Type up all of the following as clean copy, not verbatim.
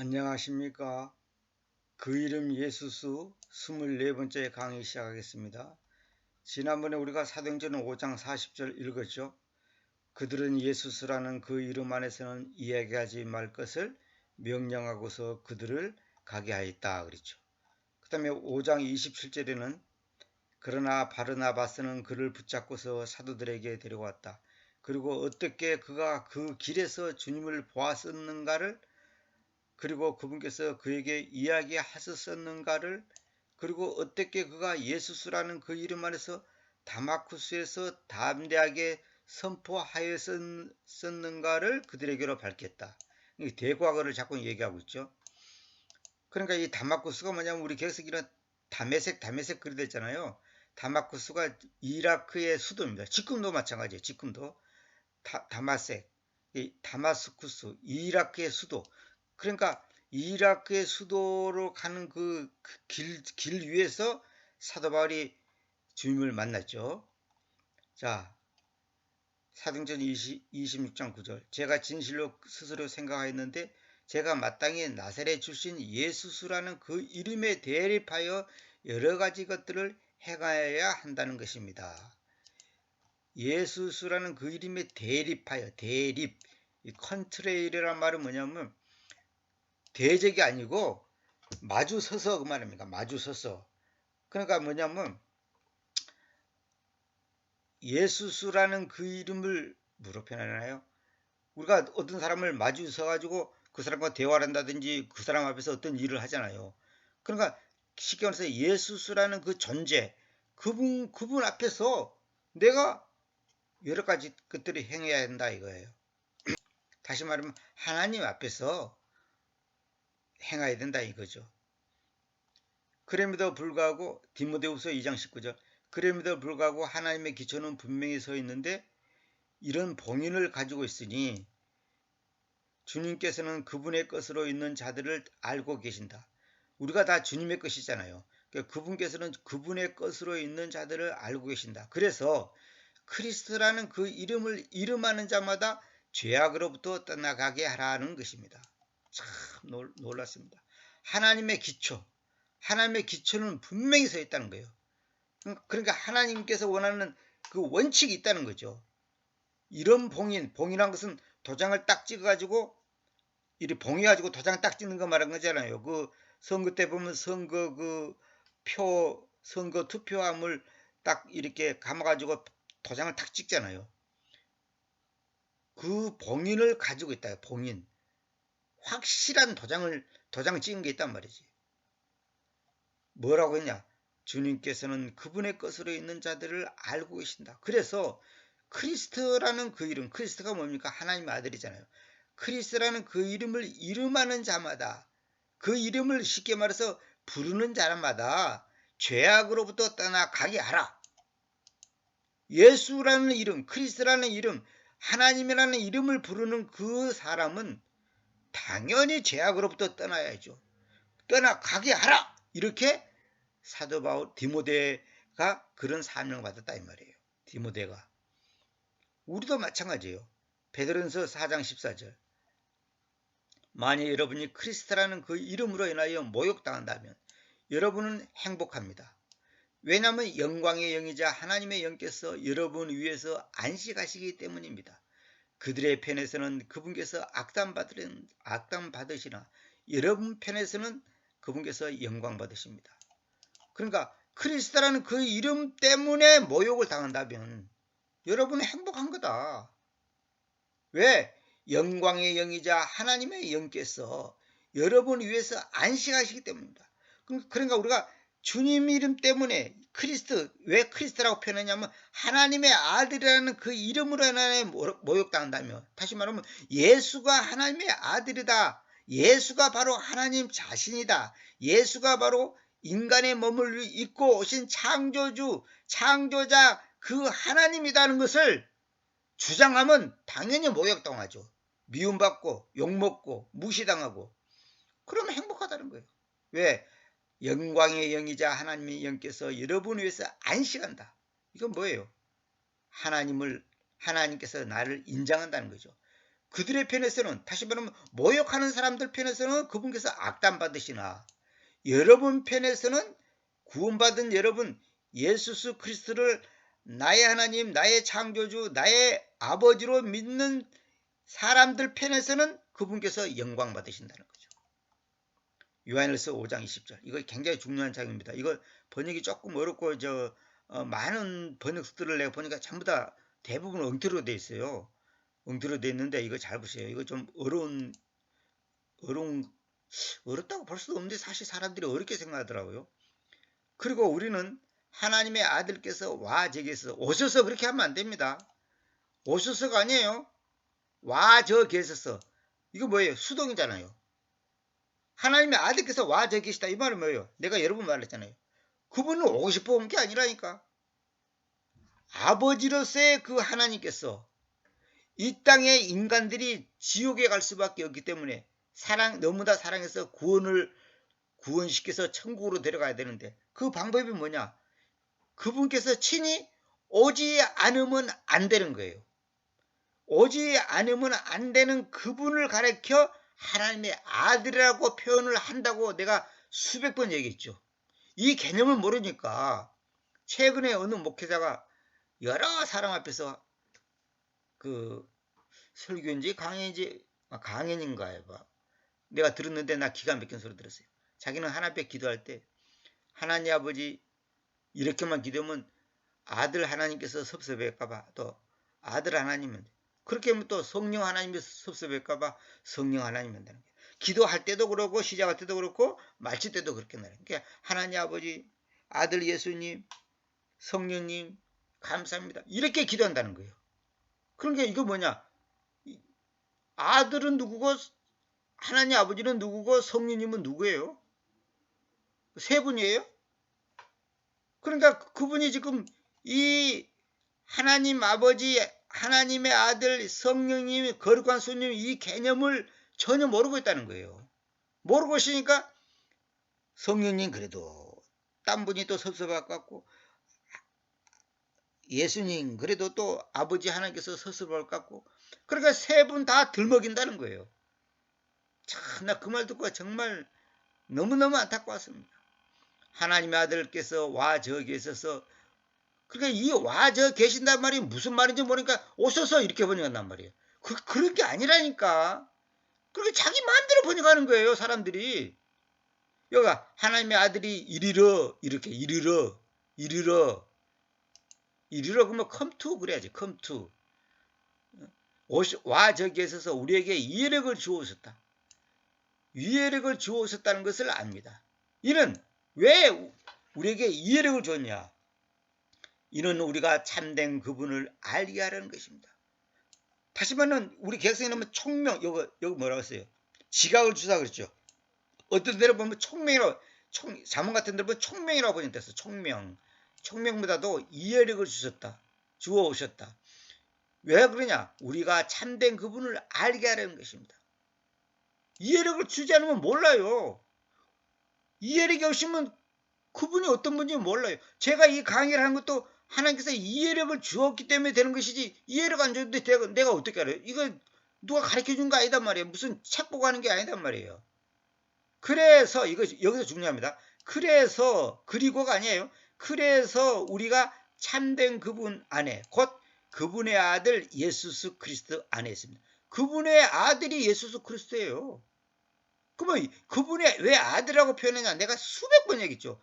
안녕하십니까. 그 이름 예수수 24번째 강의 시작하겠습니다. 지난번에 우리가 사도행전 5장 40절 읽었죠. 그들은 예수스라는 그 이름 안에서는 이야기하지 말 것을 명령하고서 그들을 가게 하였다 그랬죠. 그 다음에 5장 27절에는 그러나 바르나바스는 그를 붙잡고서 사도들에게 데려왔다. 그리고 어떻게 그가 그 길에서 주님을 보았었는가를, 그리고 그분께서 그에게 이야기하셨었는가를, 그리고 어떻게 그가 예수스라는 그 이름 안에서 다마쿠스에서 담대하게 선포하였었는가를 그들에게로 밝혔다. 대과거를 자꾸 얘기하고 있죠. 그러니까 이 다마쿠스가 뭐냐면 우리 개혁석기는 다메섹 그리 됐잖아요. 다마쿠스가 이라크의 수도입니다. 지금도 마찬가지예요. 지금도 다마섹, 다마스쿠스, 이라크의 수도. 그러니까 이라크의 수도로 가는 그 길 위에서 사도 바울이 주님을 만났죠. 자, 사도행전 26장 9절. 제가 진실로 스스로 생각하였는데 제가 마땅히 나사렛 출신 예수스라는 그 이름에 대립하여 여러 가지 것들을 행하여야 한다는 것입니다. 예수스라는 그 이름에 대립하여, 대립. 이 컨트레일이란 말은 뭐냐면 대적이 아니고 마주 서서 그 말입니다. 마주 서서. 그러니까 뭐냐면 예수스라는 그 이름을 뭐로 표현하나요? 우리가 어떤 사람을 마주 서가지고 그 사람과 대화를 한다든지 그 사람 앞에서 어떤 일을 하잖아요. 그러니까 쉽게 말해서 예수스라는 그 존재, 그분 앞에서 내가 여러 가지 것들을 행해야 한다 이거예요. 다시 말하면 하나님 앞에서 행해야 된다 이거죠. 그럼에도 불구하고 디모데후서 2장 19절. 그럼에도 불구하고 하나님의 기초는 분명히 서 있는데 이런 봉인을 가지고 있으니 주님께서는 그분의 것으로 있는 자들을 알고 계신다. 우리가 다 주님의 것이잖아요. 그러니까 그분께서는 그분의 것으로 있는 자들을 알고 계신다. 그래서 크리스트라는 그 이름을 이름하는 자마다 죄악으로부터 떠나가게 하라는 것입니다. 참 놀랐습니다. 하나님의 기초, 하나님의 기초는 분명히 서 있다는 거예요. 그러니까 하나님께서 원하는 그 원칙이 있다는 거죠. 이런 봉인한 것은 도장을 딱 찍어가지고 이리 봉해가지고 도장 딱 찍는 거 말한 거잖아요. 그 선거 때 보면 선거 그 선거 투표함을 딱 이렇게 감아가지고 도장을 딱 찍잖아요. 그 봉인을 가지고 있다. 봉인. 확실한 도장 찍은 게 있단 말이지. 뭐라고 했냐? 주님께서는 그분의 것으로 있는 자들을 알고 계신다. 그래서 크리스트라는 그 이름, 크리스트가 뭡니까? 하나님의 아들이잖아요. 크리스트라는 그 이름을 이름하는 자마다, 그 이름을 쉽게 말해서 부르는 자마다 죄악으로부터 떠나가게 하라. 예수라는 이름, 크리스트라는 이름, 하나님이라는 이름을 부르는 그 사람은 당연히 죄악으로부터 떠나야죠. 떠나가게 하라. 이렇게 사도 바울 디모데가 그런 사명을 받았다 이 말이에요. 디모데가. 우리도 마찬가지예요. 베드로전서 4장 14절. 만약 여러분이 크리스트라는 그 이름으로 인하여 모욕당한다면 여러분은 행복합니다. 왜냐하면 영광의 영이자 하나님의 영께서 여러분 위에서 안식하시기 때문입니다. 그들의 편에서는 그분께서 악담 받으시나 여러분 편에서는 그분께서 영광 받으십니다. 그러니까 크리스트라는 그 이름 때문에 모욕을 당한다면 여러분은 행복한 거다. 왜? 영광의 영이자 하나님의 영께서 여러분 위해서 안식하시기 때문입니다. 그러니까 우리가 주님 이름 때문에 크리스트, 왜 크리스트라고 표현하냐면 하나님의 아들이라는 그 이름으로 인해 모욕당한다며, 다시 말하면 예수가 하나님의 아들이다. 예수가 바로 하나님 자신이다. 예수가 바로 인간의 몸을 입고 오신 창조주, 창조자 그 하나님이라는 것을 주장하면 당연히 모욕당하죠. 미움받고 욕먹고 무시당하고. 그러면 행복하다는 거예요. 왜? 영광의 영이자 하나님의 영께서 여러분 위해서 안식한다. 이건 뭐예요? 하나님께서 나를 인정한다는 거죠. 그들의 편에서는, 다시 말하면 모욕하는 사람들 편에서는 그분께서 악담 받으시나, 여러분 편에서는, 구원받은 여러분 예수 그리스도를 나의 하나님, 나의 창조주, 나의 아버지로 믿는 사람들 편에서는 그분께서 영광 받으신다는 거죠. 요한일서 5장 20절. 이거 굉장히 중요한 장입니다. 이거 번역이 조금 어렵고 많은 번역들을 내가 보니까 전부 다 대부분 엉터리로 돼 있어요. 엉터리로 돼 있는데 이거 잘 보세요. 이거 좀 어렵다고 볼 수도 없는데 사실 사람들이 어렵게 생각하더라고요. 그리고 우리는 하나님의 아들께서 와 저기에서 오셔서 그렇게 하면 안 됩니다. 오셔서가 아니에요. 와 저 계셔서. 이거 뭐예요? 수동이잖아요. 하나님의 아들께서 와 저 계시다. 이 말은 뭐예요? 내가 여러 번 말했잖아요. 그분은 오고 싶어 온 게 아니라니까. 아버지로서의 그 하나님께서 이 땅의 인간들이 지옥에 갈 수밖에 없기 때문에 너무나 사랑해서 구원시켜서 천국으로 데려가야 되는데 그 방법이 뭐냐? 그분께서 친히 오지 않으면 안 되는 거예요. 오지 않으면 안 되는 그분을 가리켜 하나님의 아들이라고 표현을 한다고 내가 수백 번 얘기했죠. 이 개념을 모르니까 최근에 어느 목회자가 여러 사람 앞에서 그 설교인지 강연인가요? 내가 들었는데 나 기가 막힌 소리 들었어요. 자기는 하나님 앞에 기도할 때 하나님 아버지 이렇게만 기도하면 아들 하나님께서 섭섭할까봐, 또 아들 하나님은 그렇게 하면 또 성령 하나님이 섭섭할까봐 성령 하나님 한다는 거예요. 기도할 때도 그렇고 시작할 때도 그렇고 마칠 때도 그렇게 나요. 그러니까 하나님 아버지, 아들 예수님, 성령님 감사합니다. 이렇게 기도한다는 거예요. 그러니까 이거 뭐냐? 아들은 누구고 하나님 아버지는 누구고 성령님은 누구예요? 세 분이에요? 그러니까 그분이 지금 이 하나님 아버지, 하나님의 아들, 성령님, 거룩한 손님 이 개념을 전혀 모르고 있다는 거예요. 모르고 있으니까 성령님 그래도 딴 분이 또 섭섭할 것 같고, 예수님 그래도 또 아버지 하나님께서 섭섭할 것 같고, 그러니까 세 분 다 들먹인다는 거예요. 참, 나 그 말 듣고 정말 너무너무 안타까웠습니다. 하나님의 아들께서 와 저기 있어서, 그러니까 이 와 저 계신단 말이 무슨 말인지 모르니까 오셔서 이렇게 번역한단 말이에요. 그런 게 아니라니까. 그렇게 자기 마음대로 번역하는 거예요, 사람들이. 여가 하나님의 아들이 이리러 이렇게 이리러 그러면 come to 그래야지. come to. 와 저기에 있어서 우리에게 이해력을 주었었다. 이해력을 주었었다는 것을 압니다. 이는 왜 우리에게 이해력을 줬냐? 이는 우리가 참된 그분을 알게 하려는 것입니다. 다시 말하면 우리 개혁성에 나오면 총명, 여기 뭐라고 했어요? 지각을 주사 그랬죠. 어떤 데로 보면 총명이라고, 자문 같은 데로 보면 총명이라고 번역됐어. 총명보다도 이해력을 주어 오셨다. 왜 그러냐? 우리가 참된 그분을 알게 하려는 것입니다. 이해력을 주지 않으면 몰라요. 이해력이 없으면 그분이 어떤 분인지 몰라요. 제가 이 강의를 한 것도 하나님께서 이해력을 주었기 때문에 되는 것이지, 이해력 안 줬는데 내가 어떻게 알아요? 이거 누가 가르쳐 준 거 아니단 말이에요. 무슨 책 보고 하는 게 아니단 말이에요. 그래서 이거 여기서 중요합니다. 그리고가 아니에요. 그래서 우리가 참된 그분 안에, 곧 그분의 아들 예수 그리스도 안에 있습니다. 그분의 아들이 예수 그리스도예요. 그러면 그분의 왜 아들이라고 표현했냐? 내가 수백 번 얘기했죠.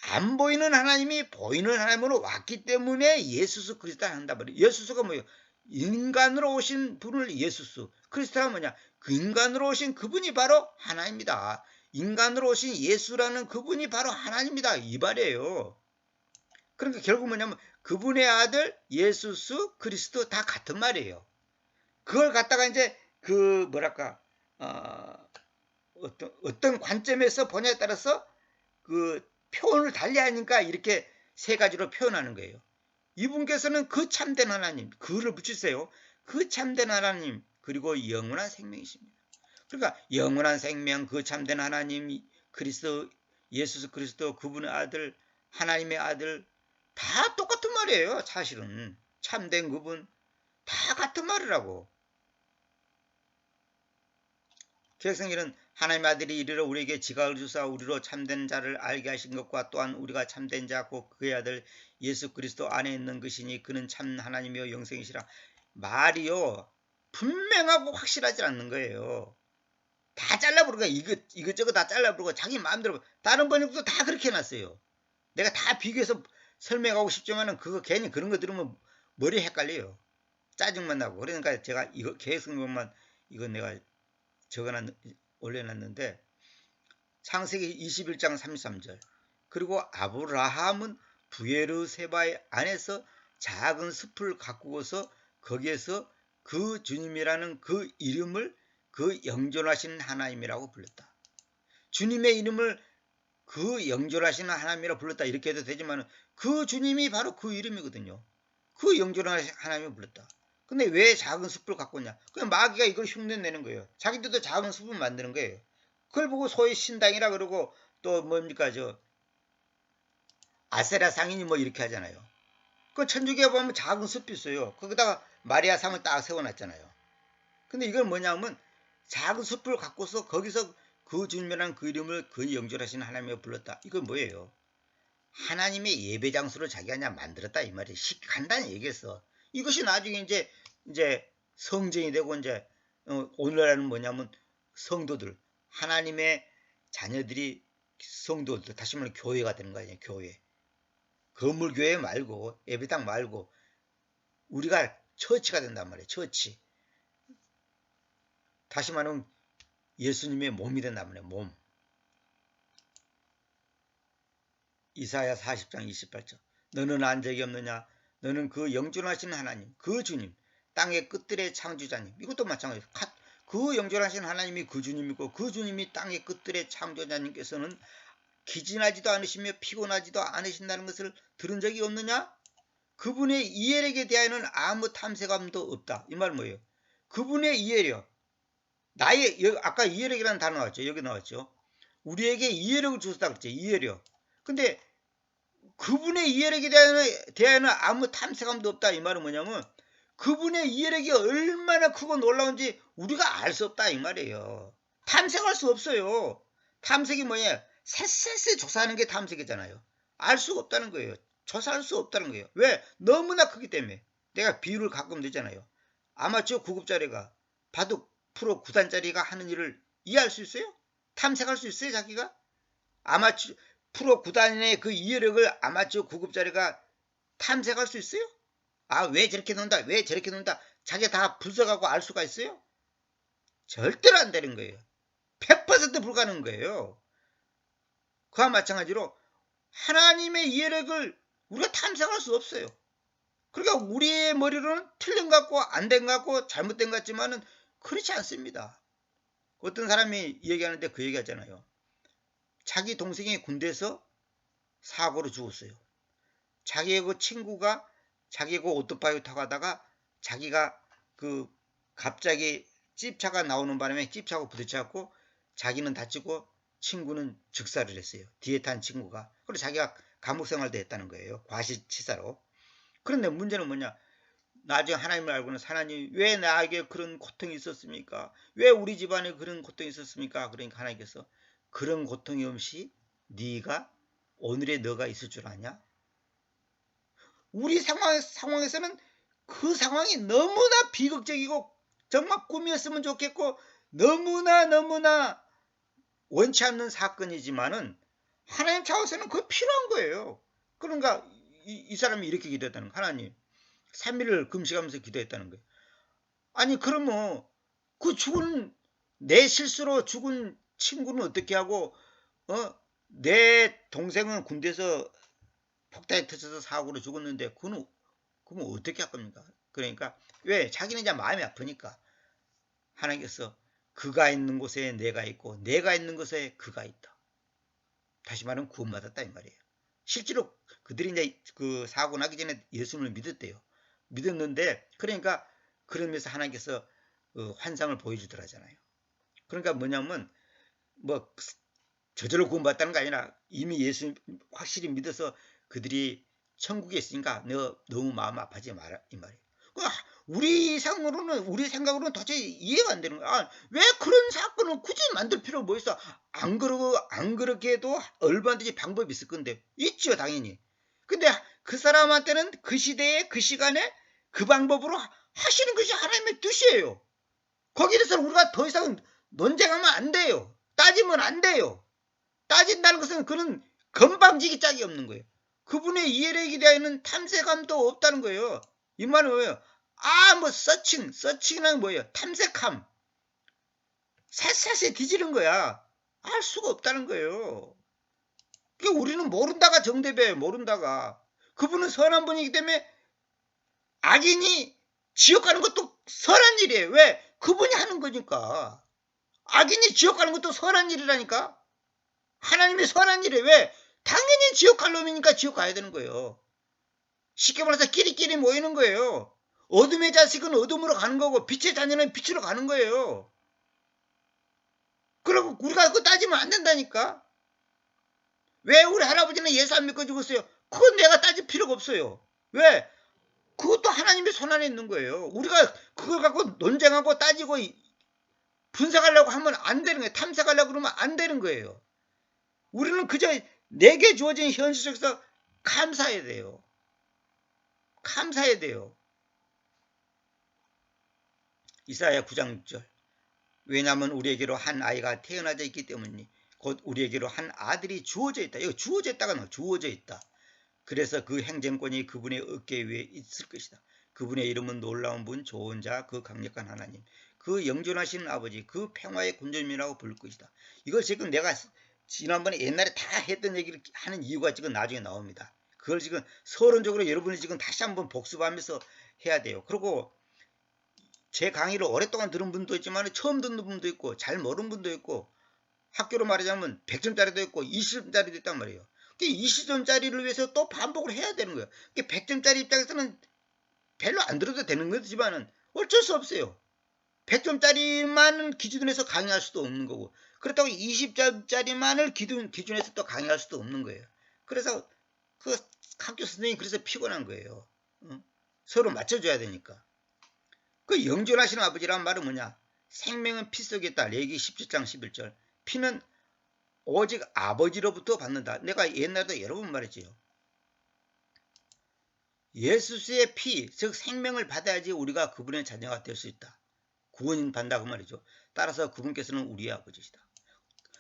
안 보이는 하나님이 보이는 하나님으로 왔기 때문에 예수스 그리스도를 한다 말이에요. 예수스가 뭐예요? 인간으로 오신 분을 예수스. 그리스도가 뭐냐? 그 인간으로 오신 그분이 바로 하나님이다. 인간으로 오신 예수라는 그분이 바로 하나님이다. 이 말이에요. 그러니까 결국 뭐냐면 그분의 아들 예수스 그리스도 다 같은 말이에요. 그걸 갖다가 이제 그 뭐랄까 어떤 관점에서 보냐에 따라서 그 표현을 달리하니까 이렇게 세 가지로 표현하는 거예요. 이분께서는 그 참된 하나님, 그를 붙이세요. 그 참된 하나님, 그리고 영원한 생명이십니다. 그러니까 영원한 생명, 그 참된 하나님, 그리스도, 예수 그리스도, 그분의 아들, 하나님의 아들, 다 똑같은 말이에요. 사실은 참된 그분 다 같은 말이라고. 개혁성경은 하나님의 아들이 이르러 우리에게 지각을 주사 우리로 참된 자를 알게 하신 것과 또한 우리가 참된 자 곧 그의 아들 예수 그리스도 안에 있는 것이니 그는 참 하나님이요 영생이시라. 말이요 분명하고 확실하지 않는 거예요. 다 잘라부르고 이것저것 다 잘라부르고 자기 마음대로. 다른 번역도 다 그렇게 해놨어요. 내가 다 비교해서 설명하고 싶지만은 그거 괜히 그런 거 들으면 머리 헷갈려요. 짜증만 나고. 그러니까 제가 이거 개혁성경만 이건 내가 올려놨는데 창세기 21장 33절. 그리고 아브라함은 부에르세바의 안에서 작은 숲을 가꾸어서 거기에서 그 주님이라는 그 이름을 그 영존하시는 하나님이라고 불렀다. 주님의 이름을 그 영존하시는 하나님이라고 불렀다. 이렇게 해도 되지만 그 주님이 바로 그 이름이거든요. 그 영존하시는 하나님을 불렀다. 근데 왜 작은 숲을 가꾸냐? 그냥 마귀가 이걸 흉내내는 거예요. 자기들도 작은 숲을 만드는 거예요. 그걸 보고 소위 신당이라 그러고 또 뭡니까 아세라 상인이 뭐 이렇게 하잖아요. 그 천주교에 보면 작은 숲이 있어요. 거기다가 마리아 상을 딱 세워놨잖아요. 근데 이건 뭐냐면 작은 숲을 갖고서 거기서 그 주님이라는 그 이름을 그 영존하시는 하나님을 불렀다. 이건 뭐예요? 하나님의 예배 장소를 자기가 그냥 만들었다 이 말이에요. 간단히 얘기했어. 이것이 나중에 이제 성전이 되고 이제 오늘날은 뭐냐면 성도들, 하나님의 자녀들이 성도들, 다시 말하면 교회가 되는 거 아니에요. 교회. 건물 교회 말고 예배당 말고 우리가 처치가 된단 말이에요. 처치. 다시 말하면 예수님의 몸이 된단 말이에요. 몸. 이사야 40장 28절. 너는 안 적이 없느냐? 너는 그 영존하신 하나님, 그 주님, 땅의 끝들의 창조자님. 이것도 마찬가지예요. 그 영존하신 하나님이 그 주님이고 그 주님이 땅의 끝들의 창조자님께서는 기진하지도 않으시며 피곤하지도 않으신다는 것을 들은 적이 없느냐? 그분의 이해력에 대하여는 아무 탐색감도 없다. 이 말은 뭐예요? 그분의 이해력. 아까 이해력이라는 단어 나왔죠. 여기 나왔죠. 우리에게 이해력을 주셨다 그랬죠. 이해력. 근데 그분의 이해력에 대하여는 아무 탐색감도 없다. 이 말은 뭐냐면 그분의 이해력이 얼마나 크고 놀라운지 우리가 알 수 없다 이 말이에요. 탐색할 수 없어요. 탐색이 뭐냐? 쎄쎄쎄 조사하는 게 탐색이잖아요. 알 수가 없다는 거예요. 조사할 수 없다는 거예요. 왜? 너무나 크기 때문에. 내가 비유를 가끔 되잖아요. 아마추어 9급짜리가 바둑 프로 9단짜리가 하는 일을 이해할 수 있어요? 탐색할 수 있어요 자기가? 아마추어 프로 9단의 그 이해력을 아마추어 9급짜리가 탐색할 수 있어요? 아, 왜 저렇게 논다? 왜 저렇게 논다? 자기가 다 분석하고 알 수가 있어요? 절대로 안 되는 거예요. 100% 불가능한 거예요. 그와 마찬가지로 하나님의 이해력을 우리가 탐색할 수 없어요. 그러니까 우리의 머리로는 틀린 것 같고 안 된 것 같고 잘못된 것 같지만은 그렇지 않습니다. 어떤 사람이 얘기하는데 그 얘기하잖아요. 자기 동생이 군대에서 사고로 죽었어요. 자기의 그 친구가 자기의 그 오토바이 타고 가다가 자기가 갑자기 찝차가 나오는 바람에 찝차하고 부딪혀갖고 자기는 다치고 친구는 즉사를 했어요. 뒤에 탄 친구가. 그리고 자기가 감옥 생활도 했다는 거예요. 과시치사로. 그런데 문제는 뭐냐? 나중에 하나님을 알고는 하나님 왜 나에게 그런 고통이 있었습니까? 왜 우리 집안에 그런 고통이 있었습니까? 그러니까 하나님께서 그런 고통이 없이 네가 오늘의 너가 있을 줄 아냐? 우리 상황에서는 그 상황이 너무나 비극적이고 정말 꿈이었으면 좋겠고 너무나 원치 않는 사건이지만은 하나님 차원에서는 그거 필요한 거예요. 그러니까 이 사람이 이렇게 기도했다는 거예요. 하나님 3일을 금식하면서 기도했다는 거예요. 아니 그러면 그 죽은 내 실수로 죽은 친구는 어떻게 하고 내 동생은 군대에서 폭탄이 터져서 사고로 죽었는데 그건 어떻게 할 겁니까? 그러니까 왜? 자기는 이제 마음이 아프니까 하나님께서 그가 있는 곳에 내가 있고 내가 있는 곳에 그가 있다. 다시 말하면 구원받았다 이 말이에요. 실제로 그들이 이제 그 사고 나기 전에 예수님을 믿었대요. 믿었는데 그러니까 그러면서 하나님께서 환상을 보여주더라잖아요. 그러니까 뭐냐면 뭐 저절로 구원받았다는 게 아니라 이미 예수 확실히 믿어서 그들이 천국에 있으니까 너 너무 마음 아파하지 마라 이 말이에요. 우리 생각으로는 도저히 이해가 안 되는 거야. 아, 왜 그런 사건을 굳이 만들 필요가 뭐 있어? 안 그렇게 해도 얼마든지 방법이 있을 건데. 있죠, 당연히. 근데 그 사람한테는 그 시대에 그 시간에 그 방법으로 하시는 것이 하나님의 뜻이에요. 거기에 대해서 우리가 더 이상 논쟁하면 안 돼요. 따지면 안 돼요. 따진다는 것은 그는 건방지기 짝이 없는 거예요. 그분의 이해력에 대한 탐색함도 없다는 거예요. 이 말은 뭐예요? 서칭이란 뭐예요? 탐색함. 샅샅이 뒤지는 거야. 알 수가 없다는 거예요. 그러니까 우리는 모른다가 정답이에요. 모른다가. 그분은 선한 분이기 때문에 악인이 지옥 가는 것도 선한 일이에요. 왜? 그분이 하는 거니까. 악인이 지옥 가는 것도 선한 일이라니까. 하나님이 선한 일이에요. 왜? 당연히 지옥 갈 놈이니까 지옥 가야 되는 거예요. 쉽게 말해서 끼리끼리 모이는 거예요. 어둠의 자식은 어둠으로 가는 거고 빛의 자녀는 빛으로 가는 거예요. 그리고 우리가 그거 따지면 안 된다니까. 왜 우리 할아버지는 예수 안 믿고 죽었어요? 그건 내가 따질 필요가 없어요. 왜? 그것도 하나님의 손 안에 있는 거예요. 우리가 그걸 갖고 논쟁하고 따지고 분석하려고 하면 안 되는 거예요. 탐색하려고 그러면 안 되는 거예요. 우리는 그저 내게 주어진 현실 속에서 감사해야 돼요. 감사해야 돼요. 이사야 9장 6절. 왜냐하면 우리에게로 한 아이가 태어나져 있기 때문이니 곧 우리에게로 한 아들이 주어져 있다. 이거 주어져 있다가 주어져 있다. 그래서 그 행정권이 그분의 어깨 위에 있을 것이다. 그분의 이름은 놀라운 분, 좋은 자, 그 강력한 하나님, 그 영존하시는 아버지, 그 평화의 군주님이라고 부를 것이다. 이걸 지금 내가 지난번에 옛날에 다 했던 얘기를 하는 이유가 지금 나중에 나옵니다. 그걸 지금 서론적으로 여러분이 지금 다시 한번 복습하면서 해야 돼요. 그리고 제 강의를 오랫동안 들은 분도 있지만 처음 듣는 분도 있고 잘 모르는 분도 있고 학교로 말하자면 100점짜리도 있고 20점짜리도 있단 말이에요. 20점짜리를 위해서 또 반복을 해야 되는 거예요. 100점짜리 입장에서는 별로 안 들어도 되는 거지만은 어쩔 수 없어요. 100점짜리만을 기준으로 해서 강의할 수도 없는 거고 그렇다고 20점짜리만을 기준해서 또 강의할 수도 없는 거예요. 그래서 그 학교 선생님이 그래서 피곤한 거예요. 서로 맞춰줘야 되니까. 그 영존하시는 아버지란 말은 뭐냐? 생명은 피 속에 있다. 레위기 17장 11절. 피는 오직 아버지로부터 받는다. 내가 옛날에도 여러 번 말했지요. 예수의 피, 즉 생명을 받아야지 우리가 그분의 자녀가 될 수 있다. 구원 받는다 그 말이죠. 따라서 그분께서는 우리의 아버지시다.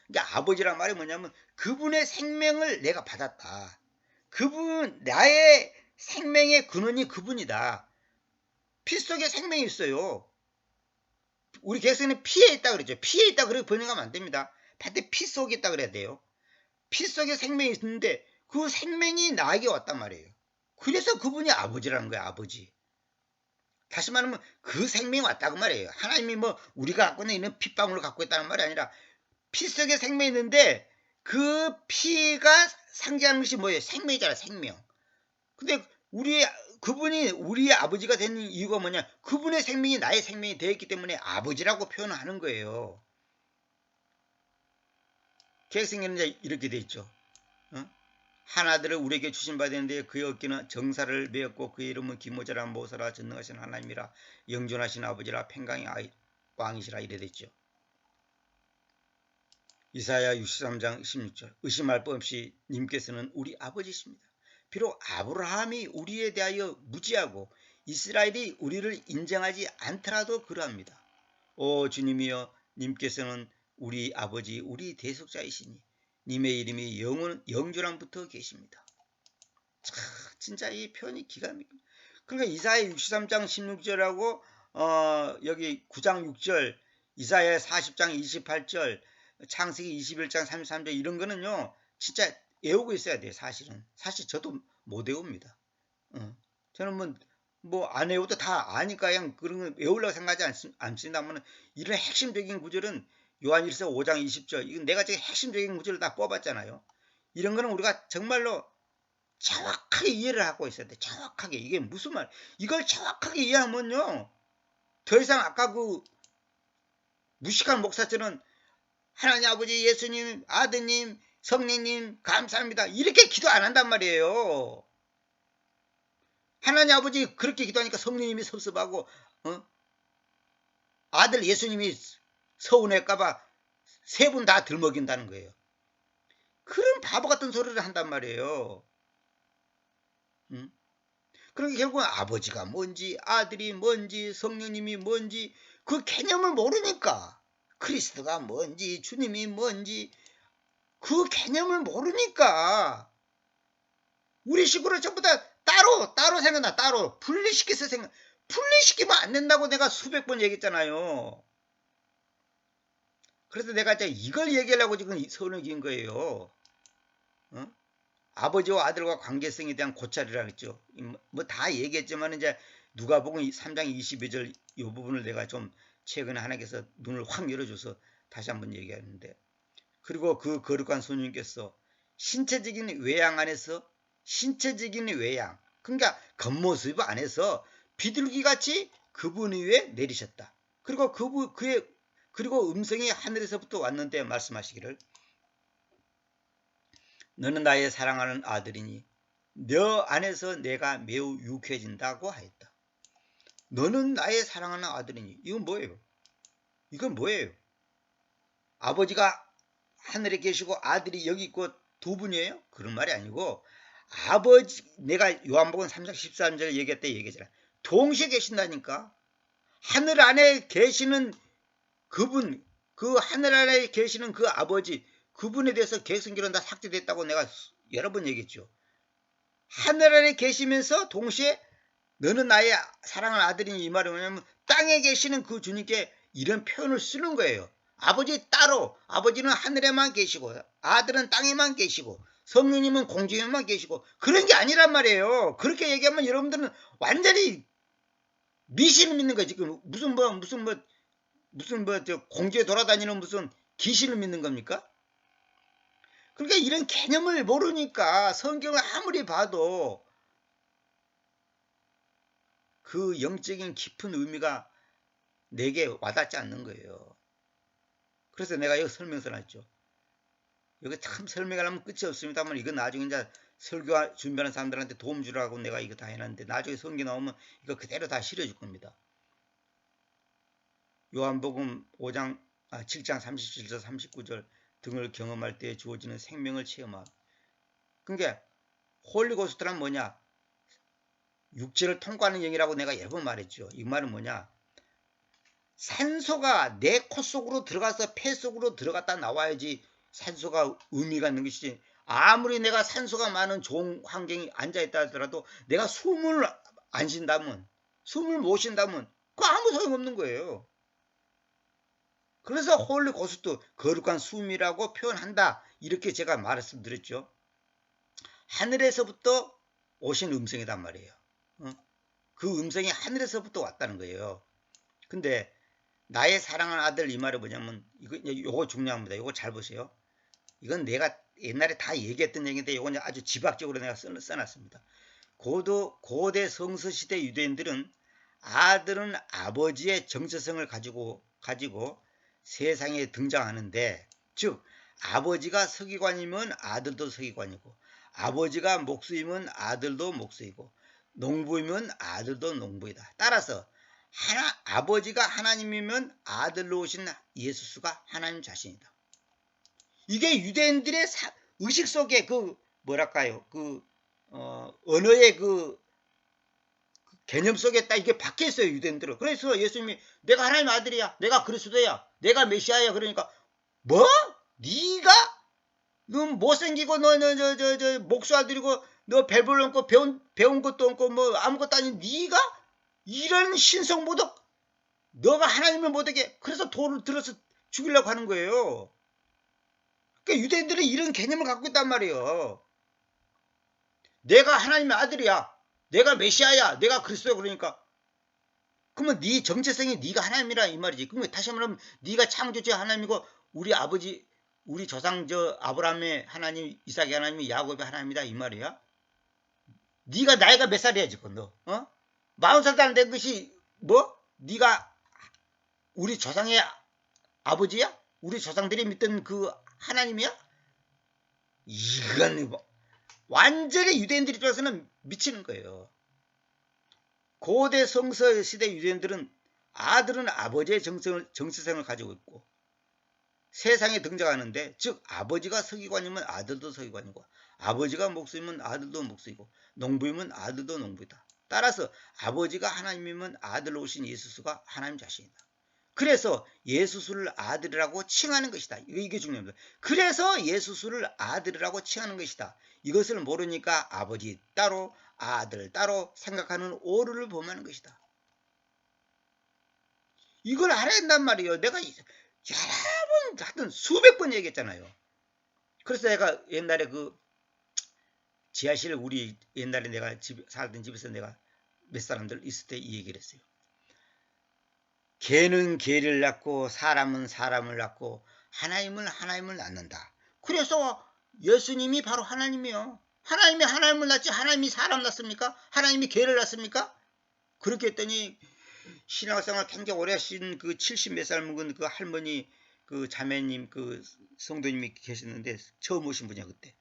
그러니까 아버지란 말이 뭐냐면 그분의 생명을 내가 받았다. 그분 나의 생명의 근원이 그분이다. 피 속에 생명이 있어요. 우리 개성에는 피에 있다 그랬죠. 피에 있다 그렇게 번역하면 안 됩니다. 반대 피 속에 있다 그래야 돼요. 피 속에 생명이 있는데 그 생명이 나에게 왔단 말이에요. 그래서 그분이 아버지라는 거예요. 아버지. 다시 말하면 그 생명이 왔다고 말이에요. 하나님이 뭐 우리가 갖고 있는 핏방울을 갖고 있다는 말이 아니라 피 속에 생명이 있는데 그 피가 상징하는 것이 뭐예요? 생명이잖아. 생명. 근데 그분이 우리의 아버지가 되는 이유가 뭐냐? 그분의 생명이 나의 생명이 되었기 때문에 아버지라고 표현하는 거예요. 계획성에는 이렇게 돼 있죠. 한 아들을 우리에게 주신 바 되는데 그의 어깨는 정사를 메었고 그의 이름은 기모자라 모사라 전능하신 하나님이라 영존하신 아버지라 평강의 왕이시라 이래 됐죠. 이사야 63장 16절. 의심할 법 없이 님께서는 우리 아버지십니다. 비록 아브라함이 우리에 대하여 무지하고 이스라엘이 우리를 인정하지 않더라도 그러합니다. 오 주님이여, 님께서는 우리 아버지 우리 대속자이시니 님의 이름이 영존함부터 계십니다. 진짜 이 표현이 기가 막힙니다. 그러니까 이사야 63장 16절하고 여기 9장 6절, 이사야 40장 28절, 창세기 21장 33절 이런 거는요 진짜 외우고 있어야 돼요. 사실 저도 못 외웁니다. 저는 뭐 안 외워도 다 아니까 그냥 그런 거 외우려고 생각하지 않습니다만 이런 핵심적인 구절은 요한일서 5장 20절 이건 내가 지금 핵심적인 구절을 다 뽑았잖아요. 이런 거는 우리가 정말로 정확하게 이해를 하고 있어야 돼. 정확하게. 이게 무슨 말? 이걸 정확하게 이해하면요 더 이상 아까 그 무식한 목사처럼 하나님 아버지 예수님 아드님 성령님 감사합니다 이렇게 기도 안 한단 말이에요. 하나님 아버지 그렇게 기도하니까 성령님이 섭섭하고 아들 예수님이 서운할까봐 세 분 다 들먹인다는 거예요. 그런 바보 같은 소리를 한단 말이에요. 그러니까 결국은 아버지가 뭔지 아들이 뭔지 성령님이 뭔지 그 개념을 모르니까, 그리스도가 뭔지 주님이 뭔지 그 개념을 모르니까 우리 식으로 전부 다 따로 생각나. 따로 분리시켜서 분리시키면 안 된다고 내가 수백 번 얘기했잖아요. 그래서 내가 이제 이걸 얘기하려고 지금 선을 그은 거예요. 아버지와 아들과 관계성에 대한 고찰이라고 했죠. 뭐 다 얘기했지만 이제 누가복음 3장 22절 이 부분을 내가 좀 최근에 하나님께서 눈을 확 열어줘서 다시 한번 얘기하는데, 그리고 그 거룩한 손님께서 신체적인 외양 안에서, 신체적인 외양 그러니까 겉모습 안에서 비둘기같이 그분 위에 내리셨다. 그리고 그리고 음성이 하늘에서부터 왔는데 말씀하시기를 너는 나의 사랑하는 아들이니 너 안에서 내가 매우 유쾌해진다고 하였다. 너는 나의 사랑하는 아들이니, 이건 뭐예요? 이건 뭐예요? 아버지가 하늘에 계시고 아들이 여기 있고 두 분이에요? 그런 말이 아니고, 아버지, 내가 요한복음 3장 13절 얘기할 때 얘기했잖아. 동시에 계신다니까. 하늘 안에 계시는 그분, 그 하늘 안에 계시는 그 아버지, 그분에 대해서 계승기론 다 삭제됐다고 내가 여러 번 얘기했죠. 하늘 안에 계시면서 동시에 너는 나의 사랑하는 아들이니, 이 말이 뭐냐면 땅에 계시는 그 주님께 이런 표현을 쓰는 거예요. 아버지 따로, 아버지는 하늘에만 계시고 아들은 땅에만 계시고 성령님은 공중에만 계시고 그런 게 아니란 말이에요. 그렇게 얘기하면 여러분들은 완전히 미신을 믿는 거예요. 지금 무슨 저 공중에 돌아다니는 무슨 귀신을 믿는 겁니까? 그러니까 이런 개념을 모르니까 성경을 아무리 봐도 그 영적인 깊은 의미가 내게 와닿지 않는 거예요. 그래서 내가 여기 설명서 놨죠. 여기 참 설명하려면 끝이 없습니다만 이거 나중에 이제 설교 준비하는 사람들한테 도움 주라고 내가 이거 다 해놨는데 나중에 성경 나오면 이거 그대로 다 실어줄 겁니다. 요한복음 7장 37절 39절 등을 경험할 때 주어지는 생명을 체험하고, 그러니까 홀리고스트란 뭐냐? 육체를 통과하는 영이라고 내가 여러 번 말했죠. 이 말은 뭐냐? 산소가 내 코 속으로 들어가서 폐 속으로 들어갔다 나와야지 산소가 의미가 있는 것이지, 아무리 내가 산소가 많은 좋은 환경에 앉아있다 하더라도 내가 숨을 안 쉰다면, 숨을 못 쉰다면 그거 아무 소용없는 거예요. 그래서 홀리 고스트, 거룩한 숨이라고 표현한다, 이렇게 제가 말씀드렸죠. 하늘에서부터 오신 음성이란 말이에요. 그 음성이 하늘에서부터 왔다는 거예요. 근데 나의 사랑하는 아들, 이 말이 뭐냐면 요거 중요합니다. 요거 잘 보세요. 이건 내가 옛날에 다 얘기했던 얘기인데 요건 아주 지박적으로 내가 써놨습니다. 고대 성서시대 유대인들은 아들은 아버지의 정체성을 가지고 세상에 등장하는데, 즉 아버지가 서기관이면 아들도 서기관이고, 아버지가 목수이면 아들도 목수이고, 농부이면 아들도 농부이다. 따라서 아버지가 하나님이면 아들로 오신 예수가 하나님 자신이다. 이게 유대인들의 의식 속에 그 뭐랄까요, 언어의 그 개념 속에 딱 이게 박혀 있어요, 유대인들은. 그래서 예수님이 내가 하나님 아들이야, 내가 그리스도야, 내가 메시아야, 그러니까 뭐? 네가? 너 못생기고 너 목수 아들이고 너 배불러 없고 배운 것도 없고 뭐 아무것도 아닌 네가 이런 신성모독, 너가 하나님을 못하게, 그래서 돌을 들어서 죽이려고 하는 거예요. 그러니까 유대인들은 이런 개념을 갖고 있단 말이에요. 내가 하나님의 아들이야, 내가 메시아야, 내가 그리스도야, 그러니까 그러면 네 정체성이 네가 하나님이라 이 말이지. 그러면 다시 한번 네가 창조주의 하나님이고 우리 아버지, 우리 조상 아브라함의 하나님, 이삭의 하나님이 야곱의 하나님이다 이 말이야. 네가 나이가 몇 살이야 지금 너? 40살도 안 된 것이 뭐? 네가 우리 조상의 아버지야? 우리 조상들이 믿던 그 하나님이야? 이건 완전히 유대인들 입장에서는 미치는 거예요. 고대 성서 시대 유대인들은 아들은 아버지의 정체성을 가지고 있고 세상에 등장하는데, 즉 아버지가 서기관이면 아들도 서기관이고, 아버지가 목수이면 아들도 목수이고, 농부이면 아들도 농부이다. 따라서 아버지가 하나님이면 아들로 오신 예수가 하나님 자신이다. 그래서 예수를 아들이라고 칭하는 것이다. 이게 중요합니다. 그래서 예수를 아들이라고 칭하는 것이다. 이것을 모르니까 아버지 따로 아들 따로 생각하는 오류를 범하는 것이다. 이걸 알아야 된단 말이에요. 내가 여러 번, 하여튼 수백 번 얘기했잖아요. 그래서 내가 옛날에 그 지하실, 우리 옛날에 내가 살던 집에서 내가 몇 사람들 있을 때 이 얘기를 했어요. 개는 개를 낳고 사람은 사람을 낳고 하나님은 하나님을 낳는다. 그래서 예수님이 바로 하나님이요. 하나님이 하나님을 낳지 하나님이 사람 낳습니까? 하나님이 개를 낳습니까? 그렇게 했더니 신앙생활 굉장히 오래 하신 그 70 몇 살 먹은 그 할머니, 그 자매님, 그 성도님이 계셨는데 처음 오신 분이야 그때.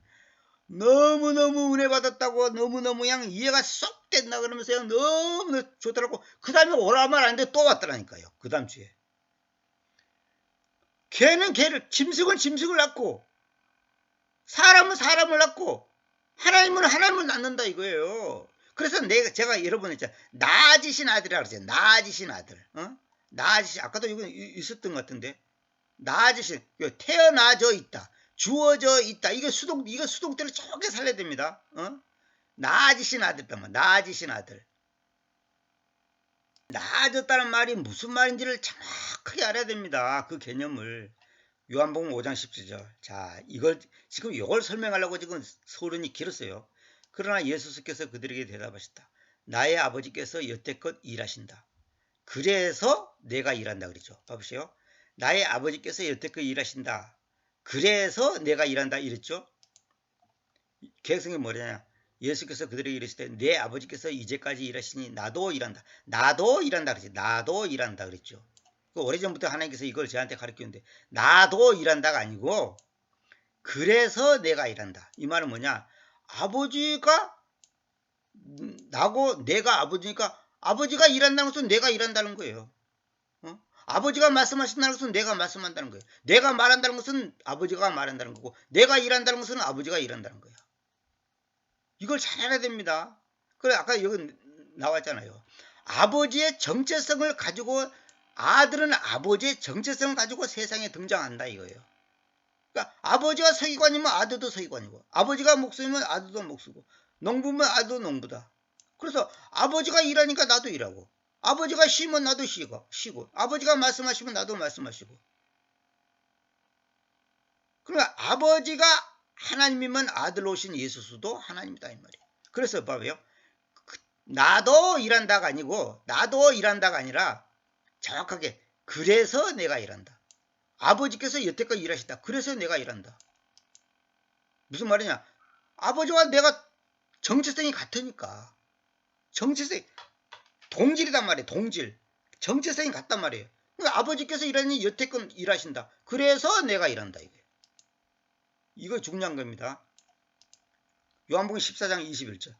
너무너무 은혜 받았다고, 너무너무 그냥 이해가 쏙 된다 그러면서 그냥 너무 좋더라고. 그 다음에 오라면 안 돼, 또 왔더라니까요. 그 다음 주에. 개는 개를, 짐승은 짐승을 낳고 사람은 사람을 낳고 하나님은 하나님을 낳는다 이거예요. 그래서 제가 여러분 했잖아요. 낳아지신 아들이라고 그랬어요. 낳아지신 아들. 낳아지신, 아까도 이거 있었던 것 같은데. 낳아지신, 태어나져 있다. 주어져 있다. 이거 수동태를 정확히 살려야 됩니다. 낳아지신 아들 때문에, 낳아지신 아들. 낳아졌다는 말이 무슨 말인지를 정확하게 알아야 됩니다. 그 개념을. 요한복음 5장 17절. 자, 지금 이걸 설명하려고 지금 서론이 길었어요. 그러나 예수께서 그들에게 대답하셨다. 나의 아버지께서 여태껏 일하신다. 그래서 내가 일한다 그랬죠. 봐보세요. 나의 아버지께서 여태껏 일하신다. 그래서 내가 일한다 이랬죠. 개성이 뭐냐? 예수께서 그들에게 이르시되 내 아버지께서 이제까지 일하시니 나도 일한다. 나도 일한다 그랬지. 나도 일한다 그랬죠. 오래전부터 하나님께서 이걸 저한테 가르쳤는데 나도 일한다가 아니고 그래서 내가 일한다. 이 말은 뭐냐? 아버지가 나고 내가 아버지니까 아버지가 일한다는 것은 내가 일한다는 거예요. 아버지가 말씀하신다는 것은 내가 말씀한다는 거예요. 내가 말한다는 것은 아버지가 말한다는 거고 내가 일한다는 것은 아버지가 일한다는 거예요. 이걸 잘 알아야 됩니다. 그래 아까 여기 나왔잖아요. 아버지의 정체성을 가지고 아들은 아버지의 정체성을 가지고 세상에 등장한다 이거예요. 그러니까 아버지가 서기관이면 아들도 서기관이고 아버지가 목수이면 아들도 목수고 농부면 아들도 농부다. 그래서 아버지가 일하니까 나도 일하고 아버지가 쉬면 나도 쉬고 아버지가 말씀하시면 나도 말씀하시고. 그러니까 아버지가 하나님이면 아들로 오신 예수도 하나님이다 이 말이에요. 그래서 봐봐요. 나도 일한다가 아니고 나도 일한다가 아니라 정확하게 그래서 내가 일한다. 아버지께서 여태껏 일하시다. 그래서 내가 일한다. 무슨 말이냐? 아버지와 내가 정체성이 같으니까. 정체성이 동질이단 말이에요. 동질. 정체성이 같단 말이에요. 그러니까 아버지께서 일하니 여태껏 일하신다. 그래서 내가 일한다. 이거 중요한 겁니다. 요한복음 14장 21절.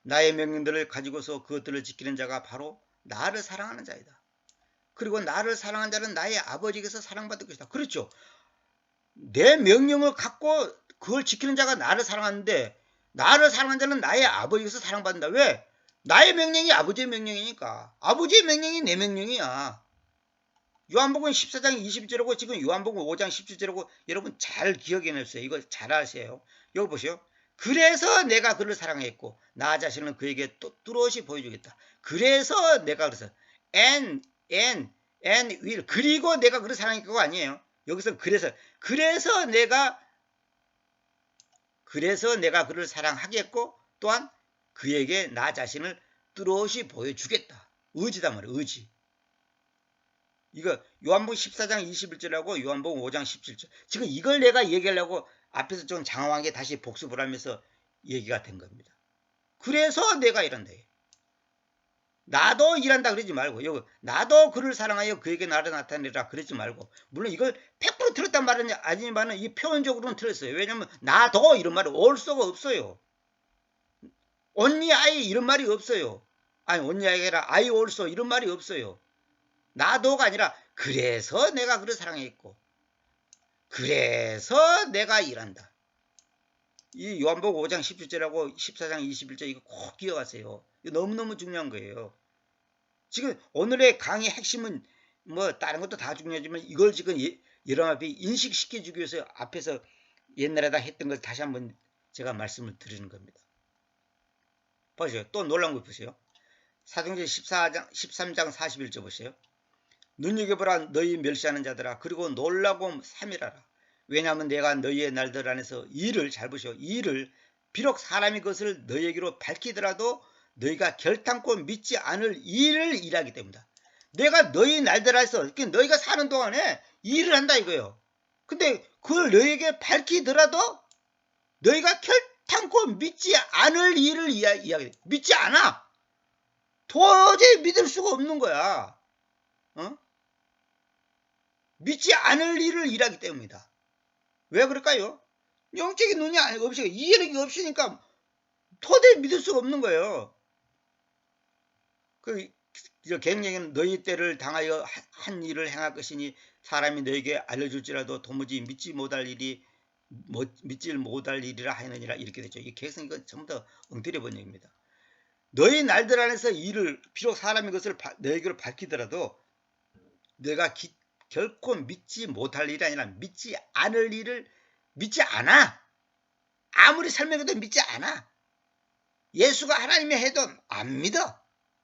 나의 명령들을 가지고서 그것들을 지키는 자가 바로 나를 사랑하는 자이다. 그리고 나를 사랑하는 자는 나의 아버지께서 사랑받을 것이다. 그렇죠. 내 명령을 갖고 그걸 지키는 자가 나를 사랑하는데 나를 사랑하는 자는 나의 아버지께서 사랑받는다. 왜? 나의 명령이 아버지의 명령이니까. 아버지의 명령이 내 명령이야. 요한복음 14장 20절이고 지금 요한복음 5장 17절이고 여러분 잘 기억해내세요. 이거 잘 아세요. 여기 보세요. 그래서 내가 그를 사랑했고 나 자신은 그에게 또 뚜렷이 보여주겠다. 그래서 내가 그래서 and will 그리고 내가 그를 사랑했고 아니에요. 여기서 그래서 내가 그를 사랑하겠고 또한 그에게 나 자신을 뚜렷이 보여주겠다. 의지다 말이에요. 의지. 이거 요한복음 14장 21절하고 요한복음 5장 17절. 지금 이걸 내가 얘기하려고 앞에서 좀 장황하게 다시 복습을 하면서 얘기가 된 겁니다. 그래서 내가 이란다. 나도 일한다 그러지 말고 여기 나도 그를 사랑하여 그에게 나를 나타내라 그러지 말고 물론 이걸 100% 틀렸단 말은 아니지만 이 표현적으로는 틀렸어요. 왜냐하면 나도 이런 말이 올 수가 없어요. 언니 아이 이런 말이 없어요. 아니 only가 아니라 I also 이런 말이 없어요. 나도가 아니라 그래서 내가 그를 사랑했고 그래서 내가 일한다. 이 요한복음 5장 17절하고 14장 21절 이거 꼭 기억하세요. 이거 너무너무 중요한 거예요. 지금 오늘의 강의 핵심은 뭐 다른 것도 다 중요하지만 이걸 지금 여러분한테 인식시켜주기 위해서 앞에서 옛날에 다 했던 걸 다시 한번 제가 말씀을 드리는 겁니다. 보세요. 또 놀라운 거 보세요. 사도행전 13장 41절 보세요. 눈여겨보라 너희 멸시하는 자들아 그리고 놀라고 삼일하라. 왜냐하면 내가 너희의 날들 안에서 일을 잘 보시오. 일을 비록 사람이 그것을 너희에게로 밝히더라도 너희가 결탄코 믿지 않을 일을 일하기 때문이다. 내가 너희 날들 안에서 너희가 사는 동안에 일을 한다 이거예요. 근데 그걸 너희에게 밝히더라도 너희가 결탄코 믿지 않을 일을 이야기해. 믿지 않아. 도저히 믿을 수가 없는 거야. 믿지 않을 일을 일하기 때문이다. 왜 그럴까요? 영적인 눈이 없으니까 이해력이 없으니까 도저히 믿을 수가 없는 거예요. 갱년기는 너희 때를 당하여 한 일을 행할 것이니 사람이 너에게 알려줄지라도 도무지 믿지 못할 일이라 하느니라 이렇게 되죠. 이 개성이건 전부 다 엉터리 번역입니다. 너희 날들 안에서 일을 비록 사람이 그것을 너에게로 밝히더라도 너가 결코 믿지 못할 일이 아니라 믿지 않을 일을 믿지 않아. 아무리 설명해도 믿지 않아. 예수가 하나님의 해도 안 믿어.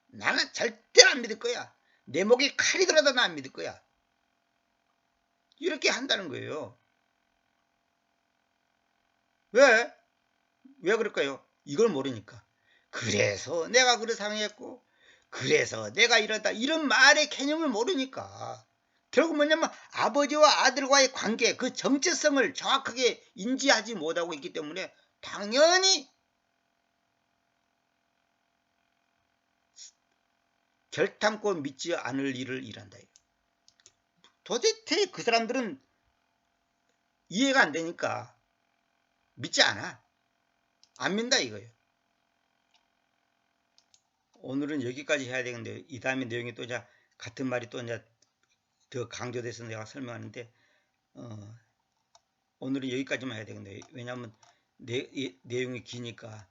나는 절대로 안 믿을 거야. 내 목이 칼이 들어도 나 안 믿을 거야. 이렇게 한다는 거예요. 왜? 왜 그럴까요? 이걸 모르니까. 그래서 내가 그를 사랑했고 그래서 내가 이런다. 이런 말의 개념을 모르니까. 결국 뭐냐면 아버지와 아들과의 관계, 그 정체성을 정확하게 인지하지 못하고 있기 때문에 당연히 결탄코 믿지 않을 일을 일한다. 도대체 그 사람들은 이해가 안 되니까 믿지 않아. 안 믿는다 이거예요. 오늘은 여기까지 해야 되는데 이 다음에 내용이 또 이제 같은 말이 또 이제 더 강조돼서 내가 설명하는데 오늘은 여기까지만 해야 되겠네요. 왜냐하면 내용이 기니까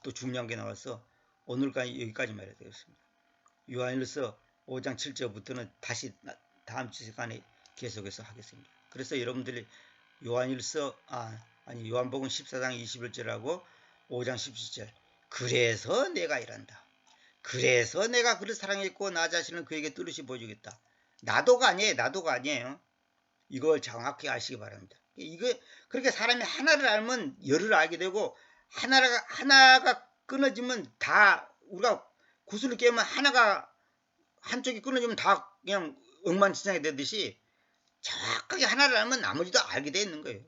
또 중요한 게 나와서 오늘까지 여기까지만 해야 되겠습니다. 요한일서 5장 7절부터는 다시 다음 시간에 계속해서 하겠습니다. 그래서 여러분들이 요한일서 요한복음 14장 21절하고 5장 17절 그래서 내가 일한다. 그래서 내가 그를 사랑했고 나 자신을 그에게 뚜렷이 보여주겠다. 나도가 아니에요. 이걸 정확히 아시기 바랍니다. 이거 그렇게 사람이 하나를 알면 열을 알게 되고 하나가 끊어지면 다 우리가 구슬을 깨면 한쪽이 끊어지면 다 그냥 엉망진창이 되듯이 정확하게 하나를 알면 나머지도 알게 돼 있는 거예요.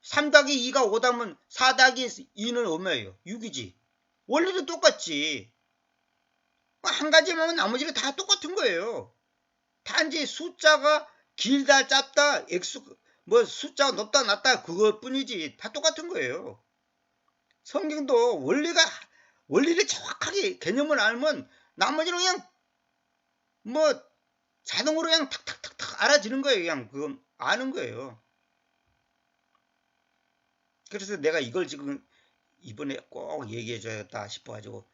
3 더하기 2가 5다면 4 더하기 2는 얼마예요? 6이지. 원리도 똑같지. 한 가지만 하면 나머지가 다 똑같은 거예요. 단지 숫자가 길다 짧다 숫자가 높다 낮다 그것뿐이지 다 똑같은 거예요. 성경도 원리를 정확하게 개념을 알면 나머지는 그냥 자동으로 그냥 탁탁탁탁 알아지는 거예요. 그냥 그건 아는 거예요. 그래서 내가 이걸 지금 이번에 꼭 얘기해 줘야겠다 싶어가지고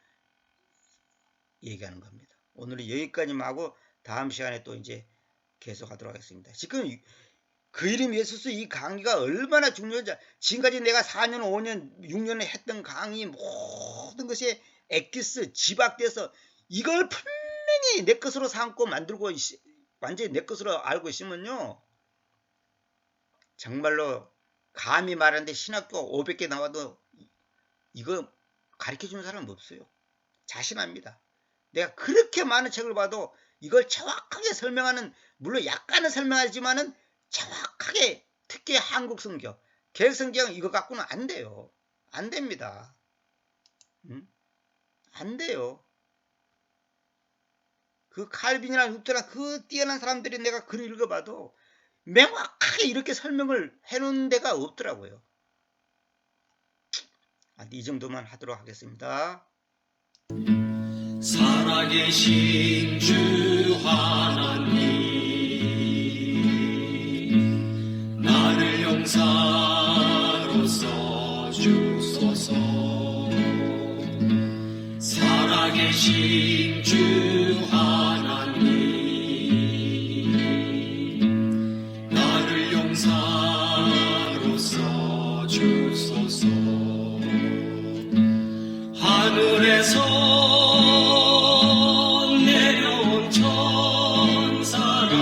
얘기하는 겁니다. 오늘은 여기까지만 하고 다음 시간에 또 이제 계속하도록 하겠습니다. 지금 그 이름 예수스 이 강의가 얼마나 중요한지 지금까지 내가 4년, 5년, 6년에 했던 강의 모든 것이 엑기스 집약돼서 이걸 분명히 내 것으로 삼고 만들고 완전히 내 것으로 알고 있으면요. 정말로 감히 말하는데 신학교 500개 나와도 이거 가르쳐주는 사람은 없어요. 자신합니다. 내가 그렇게 많은 책을 봐도 이걸 정확하게 설명하는 물론 약간은 설명하지만은 정확하게 특히 한국 성경, 개혁 성경 이거 갖고는 안 돼요. 안 됩니다. 안 돼요. 그 칼빈이나 루터나 그 뛰어난 사람들이 내가 글을 읽어봐도 명확하게 이렇게 설명을 해놓은 데가 없더라고요. 이 정도만 하도록 하겠습니다. 살아계신 주 하나님, 나를 용사로 써주소서. 살아계신 주 하나님, 나를 용사로 써주소서. 하늘에서 내려온 천사라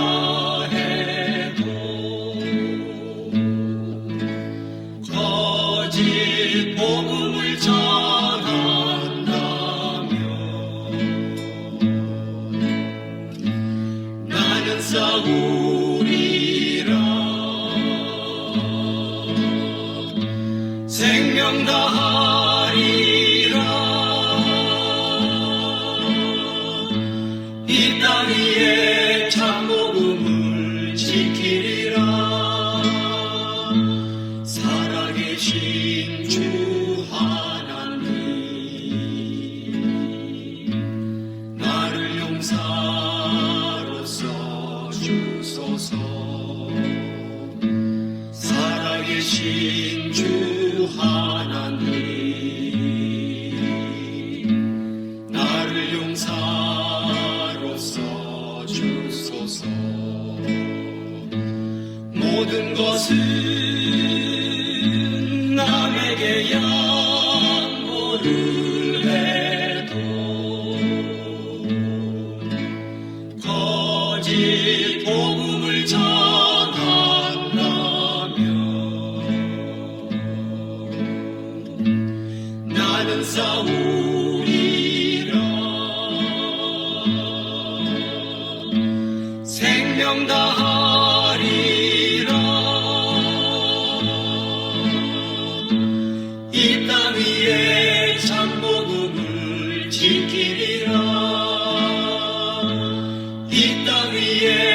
해도 거짓 복음을 전한다며 나는 싸우리라. 생명 다하리라. 이 땅 위에 참복음을 지키리라. 살아계신 주 하나님, 나를 용사로 써주소서. 살아계신 주 하나님, 나를 용사로 써주소서. 모든 것은 남에게 양보를 해도 거짓 복음을 전한다며 나는 싸우리라. 생명 다하리라. 이 땅 위에 참복음을 지키리라. 이 땅 위에